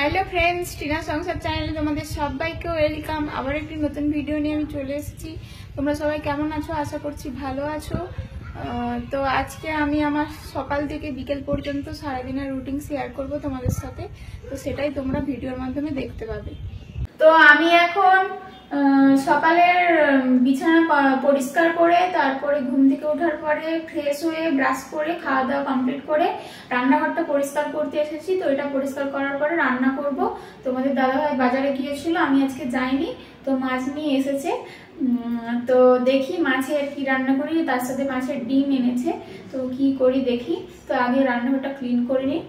Hello friends, Tina সংসার চ্যানেলে তোমাদের সবাইকে ওয়েলকাম। আবার একটি নতুন ভিডিও নিয়ে আমি চলে এসেছি। তোমরা সবাই কেমন আছো? আশা করছি ভালো আছো। তো আজকে আমি আমার সকাল থেকে বিকেল পর্যন্ত সারাদিনের রুটিন শেয়ার করব তোমাদের সাথে। তো সেটাই তোমরা ভিডিওর মাধ্যমে দেখতে পাবে। তো আমি এখন সকালের বিছানা পরিষ্কার করে তারপরে ঘুম থেকে ওঠার পরে ফ্রেশ হয়ে ব্রাশ করে খাওয়া দাওয়া কমপ্লিট করে রান্নাঘরটা পরিষ্কার করতে এসেছি। তো এটা পরিষ্কার করার পরে রান্না করব। তোমাদের দাদাভাই বাজারে গিয়েছিল, আমি আজকে যাইনি, তো মাছ নিয়ে এসেছে। তো দেখি মাছের কি রান্না করি, তার সাথে মাছের ডিম এনেছে, তো কি করি দেখি। তো আগে রান্নাঘরটা ক্লিন করে নিই।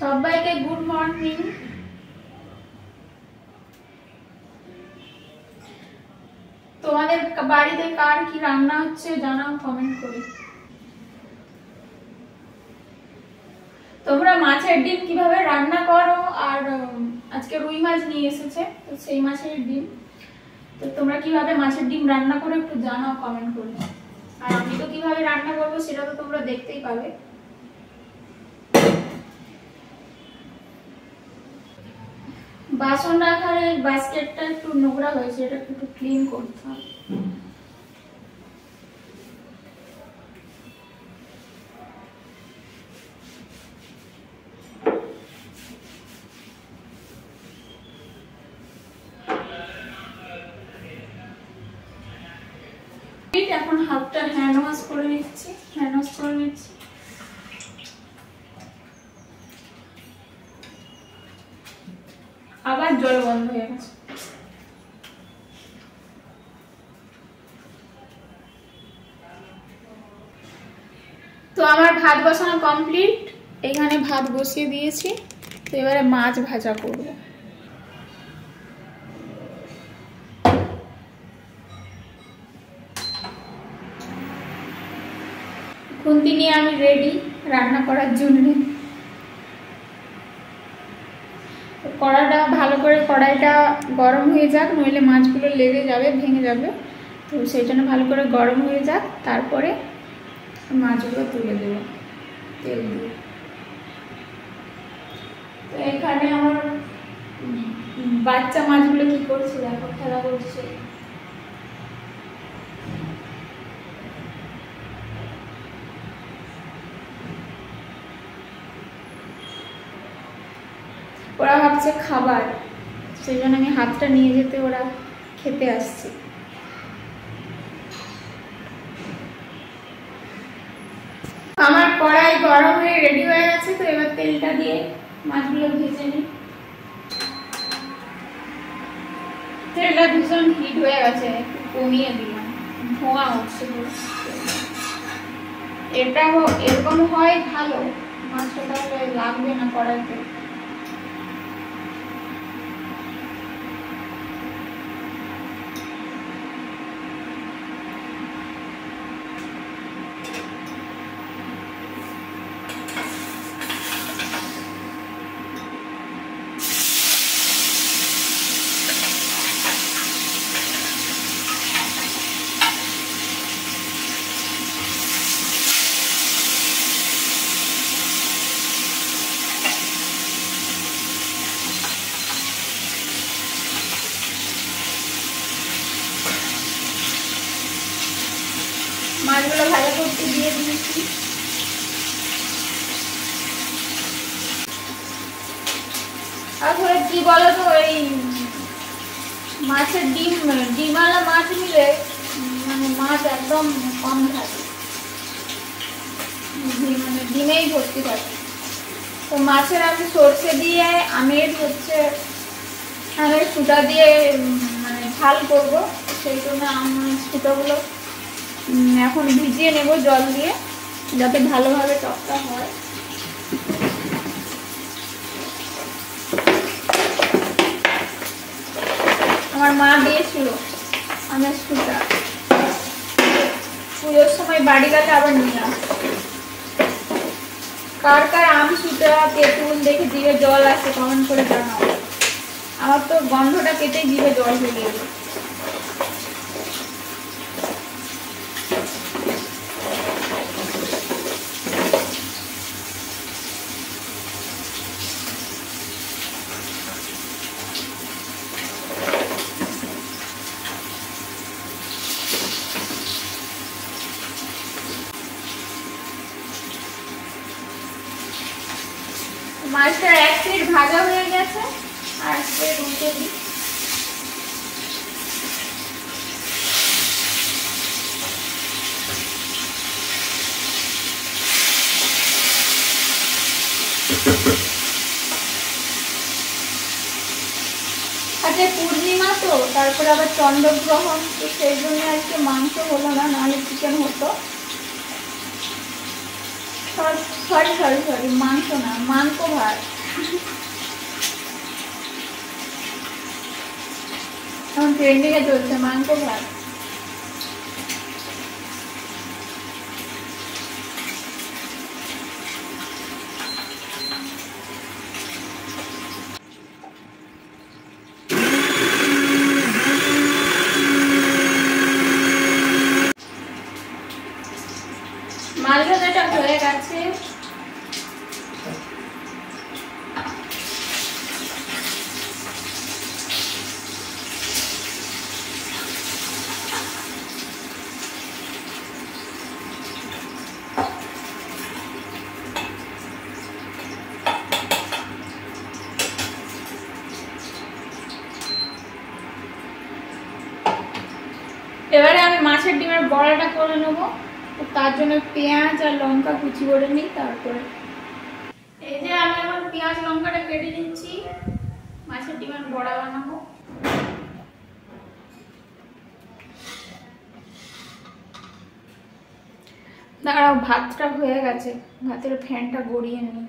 সবাইকে গুড মর্নিং। তোমাদের বাড়িতে কার কি রান্না হচ্ছে জানাও কমেন্ট করে। তোমরা মাছের ডিম কিভাবে রান্না করো, আর আজকে রুই মাছ নিয়ে এসেছে, তো সেই মাছের ডিম, তো তোমরা কিভাবে মাছের ডিম রান্না করো একটু জানাও কমেন্ট করে। আর আমি তো কিভাবে রান্না করবো সেটা তো তোমরা দেখতেই পাবে। বাসন রাখার এই বাস্কেটটা একটু নোংরা হয়েছে, এটা একটু ক্লিন করতে হবে। এখন হাতটা হ্যান্ড ওয়াশ করে নিচ্ছি। আবার জল বন্ধ হয়ে গেছে। তো আমার ভাত বসানো কমপ্লিট, এখানে ভাত বসিয়ে দিয়েছি। তো এবারে মাছ ভাজা করব। খুন্তি নিয়ে আমি রেডি রান্না করার জন্য। কড়াইটা ভালো করে কড়াইটা গরম হয়ে যাক, নইলে মাছগুলো লেগে যাবে, ভেঙে যাবে। তো সেই জন্য ভালো করে গরম হয়ে যাক, তারপরে মাছগুলো তুলে দেব তেল দিয়ে। তো এখানে আমার বাচ্চা মাছগুলো কি করছে দেখো, খেলা করছে। ওরা ভাবছে খাবার, সেই জন্য আমি হাতটা নিয়ে যেতে ওরা খেতে আসছে। আমার কড়াই গরম হয়ে রেডি হয়ে গেছে। তো এবার তেলটা দিয়ে মাছগুলো ভেজে নিই। তেলটা ভীষণ হিট হয়ে গেছে, একটু কমিয়ে দিলাম, ধোঁয়া উঠছে। এটা এরকম হয় ভালো, মাছটা তাহলে লাগবে না কড়াইতে। মাছগুলো ভালো করতে দিয়ে দিয়েছি। আসলে কি বলতো, এই মাছের ডিমওয়ালা মাছ নিলে মানে মাছ একদম কম থাকে, মানে ডিমেই ভর্তি থাকে। তো মাছের আমি সর্ষে দিয়ে আমের সুটা দিয়ে মানে ঝাল করবো, সেই জন্য আমের সুটাগুলো এখন ভিজিয়ে নেব জল দিয়ে, যাতে ভালোভাবে টকটা হয়। আমার মা দিয়েছিল আমের সুটা, পুজোর সময় বাড়ি গেলে আবার নিয়ে আসবো। কার কার আমসুটা তেঁতুল দেখে জিভে জল আসে কমেন্ট করে জানাও। আমার তো গন্ধটা পেতে জিভে জল চলে এলো। মাছটা 1 প্লেট ভাজা হয়ে গেছে, আর প্লেট উল্টে দিই। আজকে পূর্ণিমা তো, তারপরে আবার চন্দ্রগ্রহণ, তো সেই জন্য আজকে মাংস হলো না, নাহলে চিকেন হতো। সরি মাংস না, মাংস ভাত। এখন ট্রেন্ডিং এ চলছে মাংস ভাত। মাছ ভাজাটা হয়ে গেছে। এবারে আমি মাছের ডিমের বড়াটা করে নেবো, তার জন্য পেঁয়াজ আর লঙ্কা কুচি করে নিই। তারপরে এই যে আমি এখন পেঁয়াজ লঙ্কাটা কেটে নিচ্ছি, মাছের ডিমের বড়া বানাবো। দাঁড়াও, ভাতটা হয়ে গেছে, ভাতের ফ্যানটা গড়িয়ে নিই।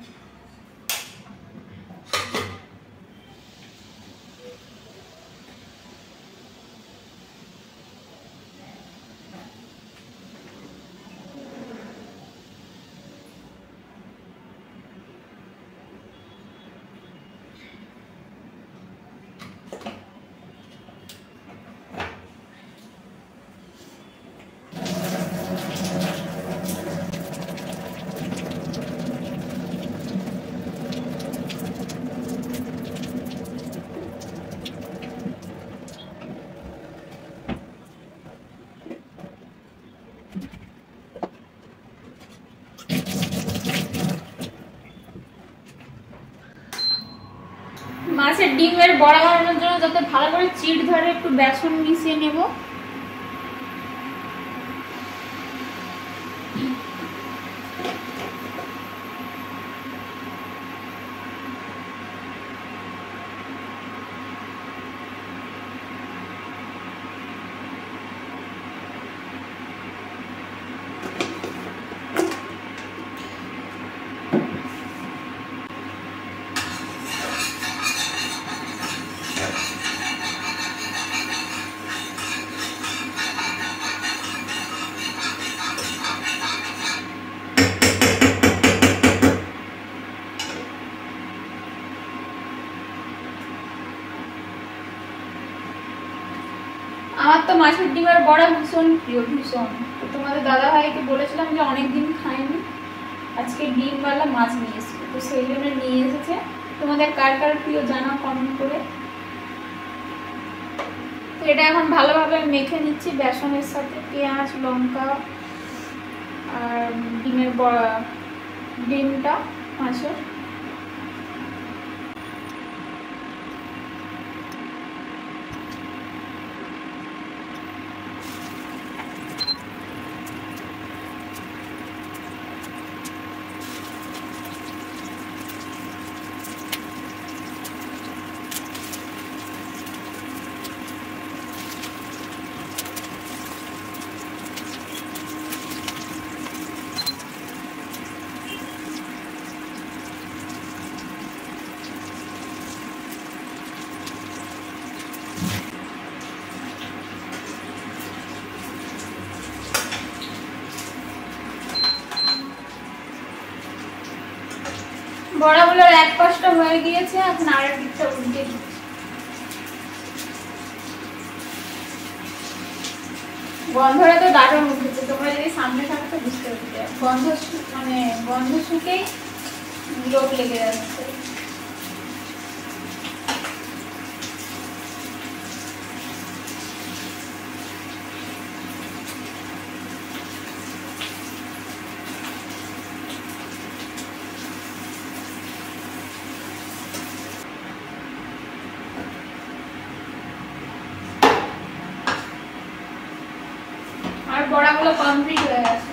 মাছের ডিমের বড়া বানানোর জন্য যাতে ভালো করে চিট ধরে একটু বেসন মিশিয়ে নেব। আমার তো মাছের ডিমের বড়া ভীষণ প্রিয়, ভীষণ। তো তোমাদের দাদা ভাইকে বলেছিলাম যে অনেকদিন খাইনি, আজকে ডিমওয়ালা মাছ নিয়ে এসেছে, তো সেই জন্য নিয়ে এসেছে। তোমাদের কার কার প্রিয় জানাও কমেন্ট করে। তো এটা এখন ভালোভাবে মেখে নিচ্ছি বেসনের সাথে, পেঁয়াজ লঙ্কা আর ডিমের বড়া, ডিমটা মাছের। বড়াগুলোর এক পাশটা হয়ে গিয়েছে, এখন আরেক দিকটা উল্টে দিচ্ছি। গন্ধটা তো দারুণ উঠেছে, তোমরা যদি সামনে থাকো তো বুঝতে পারবে। গন্ধ শুকেই লোক লেগে যাচ্ছে। আর বড়াগুলো কমপ্লিট হয়ে গেছে।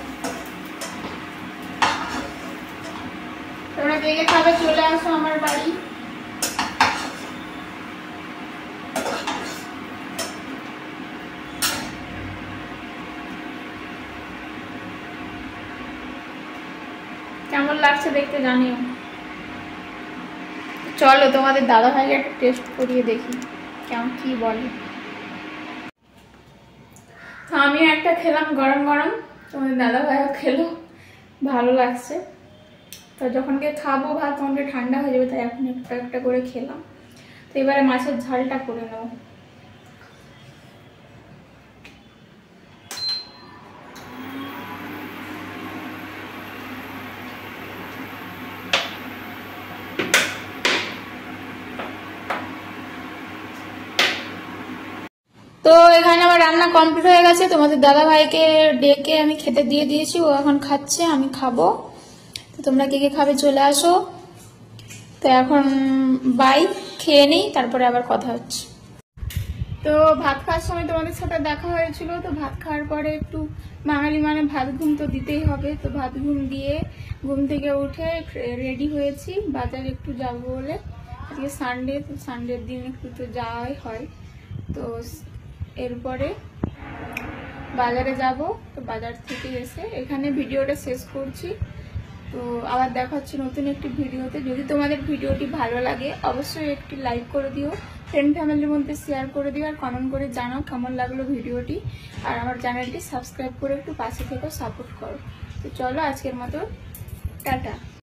তোমরা কে কে খাবে চলে আসো আমার বাড়ি। কেমন লাগছে দেখতে জানিও। চলো তোমাদের দাদা ভাইকে একটা টেস্ট করিয়ে দেখি কেমন কি বলে। আমিও একটা খেলাম গরম গরম, তোমাদের দাদা ভাইও খেলো, ভালো লাগছে। তো যখনকে খাবো ভাত তখনকে ঠান্ডা হয়ে যাবে, তাই এখন একটা একটা করে খেলাম। তো এবারে মাছের ঝালটা করে নেবো। তো এখানে আমার রান্না কমপ্লিট হয়ে গেছে। তোমাদের দাদা ভাইকে ডেকে আমি খেতে দিয়ে দিয়েছি, ও এখন খাচ্ছে, আমি খাবো। তো তোমরা কে কে খাবে চলে আসো। তো এখন বাই, খেয়ে নিই, তারপরে আবার কথা হচ্ছে। তো ভাত খাওয়ার সময় তোমাদের সাথে দেখা হয়েছিল। তো ভাত খাওয়ার পরে একটু বাঙালি মানে ভাত ঘুম তো দিতেই হবে। তো ভাত ঘুম দিয়ে ঘুম থেকে উঠে রেডি হয়েছি, বাজারে একটু যাবো বলে। আজকে সানডে, তো সানডের দিন একটু তো যাওয়াই হয়। তো এরপরে বাজারে যাব। তো বাজার থেকে এসে এখানে ভিডিওটা শেষ করছি। তো আবার দেখা হচ্ছে নতুন একটি ভিডিওতে। যদি তোমাদের ভিডিওটি ভালো লাগে অবশ্যই একটি লাইক করে দিও, ফ্রেন্ড ফ্যামিলির মধ্যে শেয়ার করে দিও, আর কমেন্ট করে জানাও কেমন লাগলো ভিডিওটি। আর আমার চ্যানেলটি সাবস্ক্রাইব করে একটু পাশে থেকে সাপোর্ট করো। তো চলো আজকের মতো টাটা।